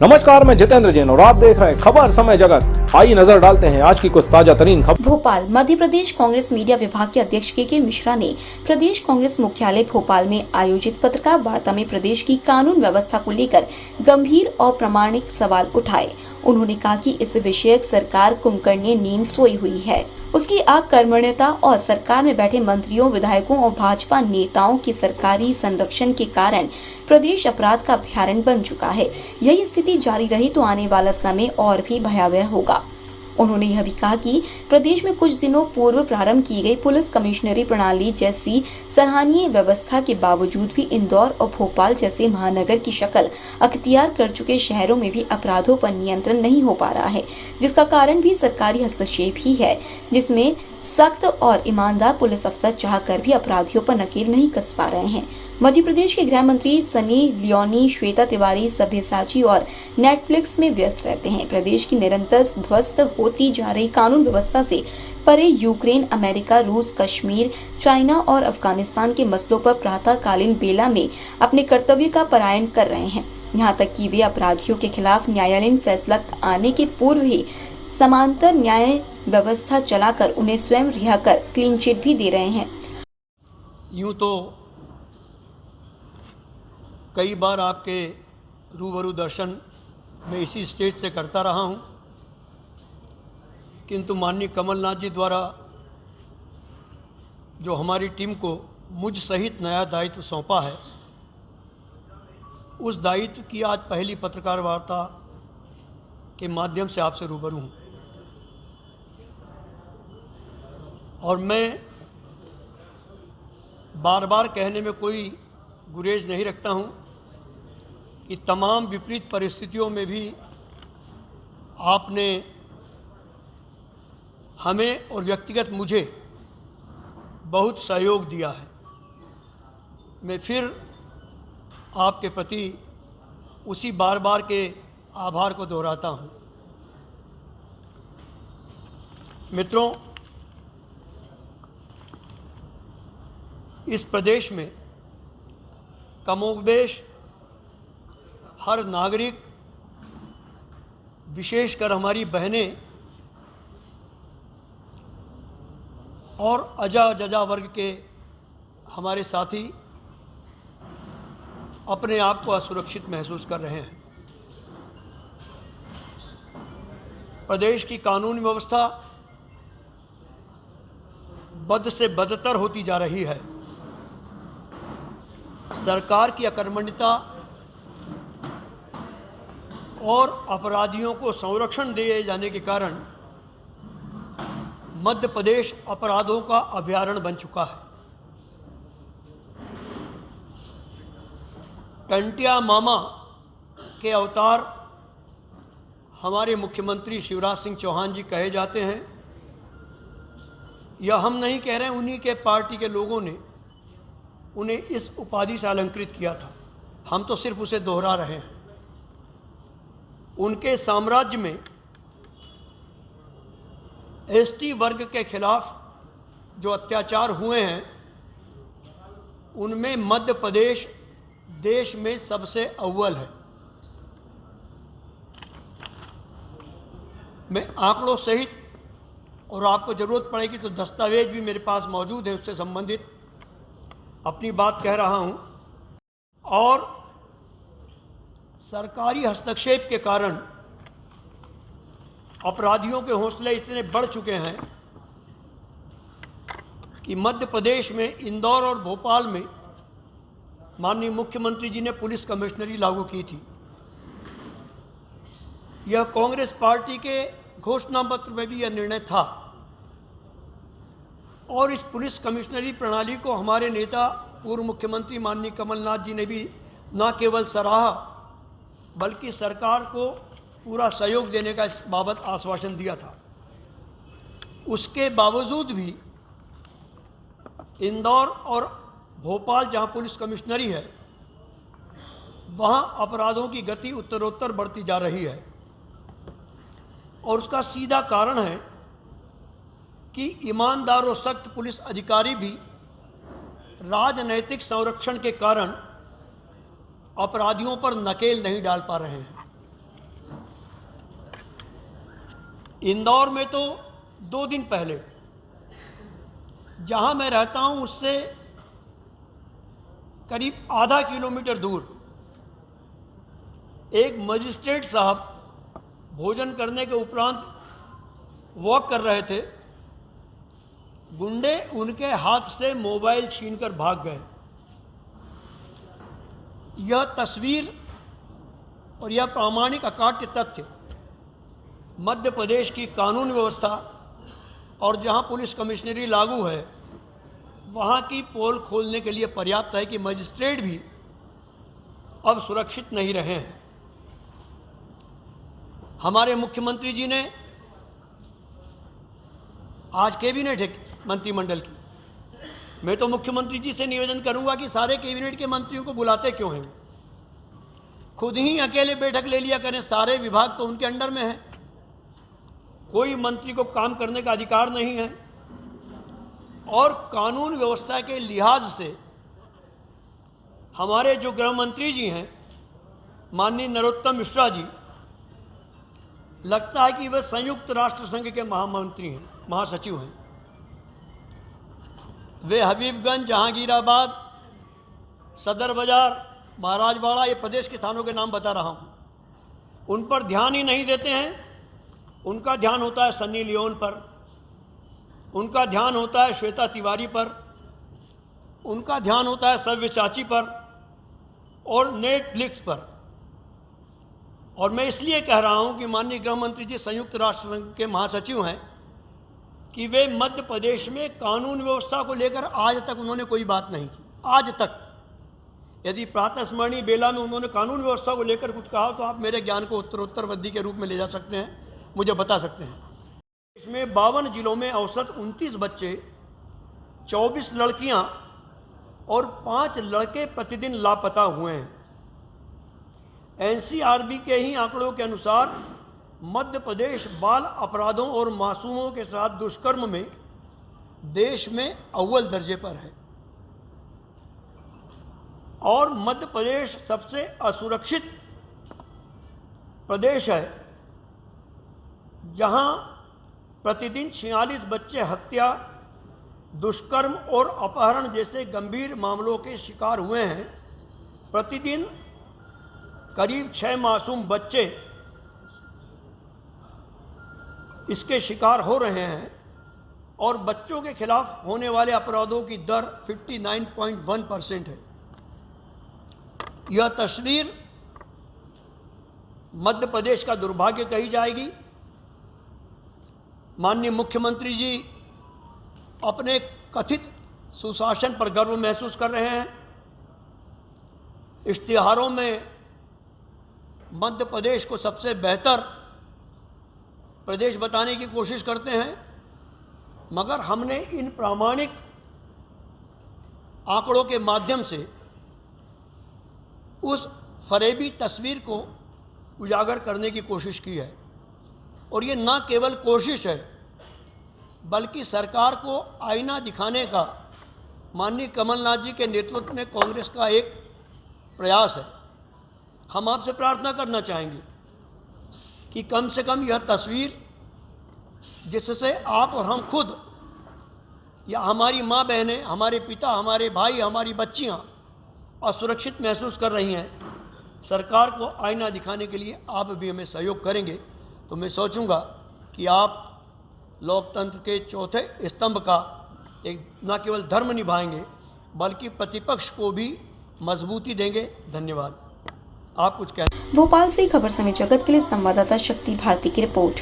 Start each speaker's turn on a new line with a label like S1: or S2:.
S1: नमस्कार, मैं जितेंद्र जैन और आप देख रहे हैं खबर समय जगत। आइए नजर डालते हैं आज की कुछ ताजा तरीन खबर।
S2: भोपाल मध्य प्रदेश कांग्रेस मीडिया विभाग के अध्यक्ष के मिश्रा ने प्रदेश कांग्रेस मुख्यालय भोपाल में आयोजित पत्रकार वार्ता में प्रदेश की कानून व्यवस्था को लेकर गंभीर और प्रामाणिक सवाल उठाए। उन्होंने कहा कि इस विषयक सरकार कुंभकर्णीय नींद सोई हुई है। उसकी अकर्मण्यता और सरकार में बैठे मंत्रियों, विधायकों और भाजपा नेताओं के सरकारी संरक्षण के कारण प्रदेश अपराध का अभ्यारण्य बन चुका है। यही स्थिति जारी रही तो आने वाला समय और भी भयावह होगा। उन्होंने यह भी कहा कि प्रदेश में कुछ दिनों पूर्व प्रारंभ की गई पुलिस कमिश्नरी प्रणाली जैसी सराहनीय व्यवस्था के बावजूद भी इंदौर और भोपाल जैसे महानगर की शक्ल अख्तियार कर चुके शहरों में भी अपराधों पर नियंत्रण नहीं हो पा रहा है, जिसका कारण भी सरकारी हस्तक्षेप ही है, जिसमें सख्त और ईमानदार पुलिस अफसर चाहकर भी अपराधियों पर नकेल नहीं कस पा रहे हैं। मध्य प्रदेश के गृह मंत्री सनी लियोनी, श्वेता तिवारी सभ्यसाची और नेटफ्लिक्स में व्यस्त रहते हैं। प्रदेश की निरंतर ध्वस्त होती जा रही कानून व्यवस्था से परे यूक्रेन, अमेरिका, रूस, कश्मीर, चाइना और अफगानिस्तान के मसलों पर प्रातःकालीन बेला में अपने कर्तव्य का पलायन कर रहे हैं। यहाँ तक कि वे अपराधियों के खिलाफ न्यायालयीन फैसला आने के पूर्व ही समांतर न्याय व्यवस्था चलाकर उन्हें स्वयं रिहा कर क्लीन चिट भी दे रहे हैं।
S3: यूँ तो कई बार आपके रूबरू दर्शन मैं इसी स्टेज से करता रहा हूँ, किंतु माननीय कमलनाथ जी द्वारा जो हमारी टीम को मुझ सहित नया दायित्व सौंपा है, उस दायित्व की आज पहली पत्रकार वार्ता के माध्यम से आपसे रूबरू हूँ। और मैं बार बार कहने में कोई गुरेज नहीं रखता हूँ कि तमाम विपरीत परिस्थितियों में भी आपने हमें और व्यक्तिगत मुझे बहुत सहयोग दिया है। मैं फिर आपके प्रति उसी बार बार के आभार को दोहराता हूँ। मित्रों, इस प्रदेश में कमोबेश हर नागरिक, विशेषकर हमारी बहनें और अजा जजा वर्ग के हमारे साथी अपने आप को असुरक्षित महसूस कर रहे हैं। प्रदेश की कानून व्यवस्था बद से बदतर होती जा रही है। सरकार की अकर्मण्यता और अपराधियों को संरक्षण दिए जाने के कारण मध्य प्रदेश अपराधों का अभयारण्य बन चुका है। टंटिया मामा के अवतार हमारे मुख्यमंत्री शिवराज सिंह चौहान जी कहे जाते हैं। यह हम नहीं कह रहे हैं, उन्हीं के पार्टी के लोगों ने उन्हें इस उपाधि से अलंकृत किया था। हम तो सिर्फ उसे दोहरा रहे हैं। उनके साम्राज्य में एसटी वर्ग के खिलाफ जो अत्याचार हुए हैं, उनमें मध्य प्रदेश देश में सबसे अव्वल है। मैं आंकड़ों सहित, और आपको ज़रूरत पड़ेगी तो दस्तावेज भी मेरे पास मौजूद है, उससे संबंधित अपनी बात कह रहा हूं। और सरकारी हस्तक्षेप के कारण अपराधियों के हौसले इतने बढ़ चुके हैं कि मध्य प्रदेश में इंदौर और भोपाल में माननीय मुख्यमंत्री जी ने पुलिस कमिश्नरी लागू की थी। यह कांग्रेस पार्टी के घोषणा पत्र में भी यह निर्णय था। और इस पुलिस कमिश्नरी प्रणाली को हमारे नेता पूर्व मुख्यमंत्री माननीय कमलनाथ जी ने भी न केवल सराहा, बल्कि सरकार को पूरा सहयोग देने का इस बाबत आश्वासन दिया था। उसके बावजूद भी इंदौर और भोपाल, जहां पुलिस कमिश्नरी है, वहां अपराधों की गति उत्तरोत्तर बढ़ती जा रही है। और उसका सीधा कारण है कि ईमानदार और सख्त पुलिस अधिकारी भी राजनैतिक संरक्षण के कारण अपराधियों पर नकेल नहीं डाल पा रहे हैं। इंदौर में तो 2 दिन पहले जहां मैं रहता हूं उससे करीब आधा किलोमीटर दूर एक मजिस्ट्रेट साहब भोजन करने के उपरांत वॉक कर रहे थे। गुंडे उनके हाथ से मोबाइल छीनकर भाग गए। यह तस्वीर और यह प्रामाणिक अकाट्य तथ्य मध्य प्रदेश की कानून व्यवस्था और जहां पुलिस कमिश्नरी लागू है वहां की पोल खोलने के लिए पर्याप्त है कि मजिस्ट्रेट भी अब सुरक्षित नहीं रहे हैं। हमारे मुख्यमंत्री जी ने आज कैबिनेट है मंत्रिमंडल की, मैं तो मुख्यमंत्री जी से निवेदन करूंगा कि सारे कैबिनेट के मंत्रियों को बुलाते क्यों हैं? खुद ही अकेले बैठक ले लिया करें। सारे विभाग तो उनके अंडर में है, कोई मंत्री को काम करने का अधिकार नहीं है। और कानून व्यवस्था के लिहाज से हमारे जो गृह मंत्री जी हैं माननीय नरोत्तम मिश्रा जी, लगता है कि वे संयुक्त राष्ट्र संघ के महामंत्री हैं, महासचिव हैं। वे हबीबगंज, जहांगीराबाद, सदर बाजार, महाराजवाड़ा, ये प्रदेश के स्थानों के नाम बता रहा हूं, उन पर ध्यान ही नहीं देते हैं। उनका ध्यान होता है सन्नी लियोन पर, उनका ध्यान होता है श्वेता तिवारी पर, उनका ध्यान होता है सव्यसाची पर और नेटफ्लिक्स पर। और मैं इसलिए कह रहा हूं कि माननीय गृह मंत्री जी संयुक्त राष्ट्र संघ के महासचिव हैं कि वे मध्य प्रदेश में कानून व्यवस्था को लेकर आज तक उन्होंने कोई बात नहीं की। आज तक यदि प्रातः स्मरणीय बेला में उन्होंने कानून व्यवस्था को लेकर कुछ कहा तो आप मेरे ज्ञान को उत्तरोत्तर वृद्धि के रूप में ले जा सकते हैं, मुझे बता सकते हैं। इसमें 52 जिलों में औसत 29 बच्चे, 24 लड़कियां और 5 लड़के प्रतिदिन लापता हुए हैं। एनसीआरबी के ही आंकड़ों के अनुसार मध्य प्रदेश बाल अपराधों और मासूमों के साथ दुष्कर्म में देश में अव्वल दर्जे पर है और मध्य प्रदेश सबसे असुरक्षित प्रदेश है, जहां प्रतिदिन 46 बच्चे हत्या, दुष्कर्म और अपहरण जैसे गंभीर मामलों के शिकार हुए हैं। प्रतिदिन करीब 6 मासूम बच्चे इसके शिकार हो रहे हैं और बच्चों के खिलाफ होने वाले अपराधों की दर 59.1% है। यह तस्वीर मध्य प्रदेश का दुर्भाग्य कही जाएगी। माननीय मुख्यमंत्री जी अपने कथित सुशासन पर गर्व महसूस कर रहे हैं। इश्तिहारों में मध्य प्रदेश को सबसे बेहतर प्रदेश बताने की कोशिश करते हैं, मगर हमने इन प्रामाणिक आंकड़ों के माध्यम से उस फरेबी तस्वीर को उजागर करने की कोशिश की है। और ये न केवल कोशिश है बल्कि सरकार को आईना दिखाने का माननीय कमलनाथ जी के नेतृत्व में कांग्रेस का एक प्रयास है। हम आपसे प्रार्थना करना चाहेंगे कि कम से कम यह तस्वीर, जिससे आप और हम खुद या हमारी माँ बहनें, हमारे पिता, हमारे भाई, हमारी बच्चियाँ असुरक्षित महसूस कर रही हैं, सरकार को आईना दिखाने के लिए आप भी हमें सहयोग करेंगे तो मैं सोचूंगा कि आप लोकतंत्र के चौथे स्तंभ का एक न केवल धर्म निभाएंगे बल्कि प्रतिपक्ष को भी मजबूती देंगे। धन्यवाद। आप कुछ कहते हैं?
S2: भोपाल से खबर समय जगत के लिए संवाददाता शक्ति भारती की रिपोर्ट।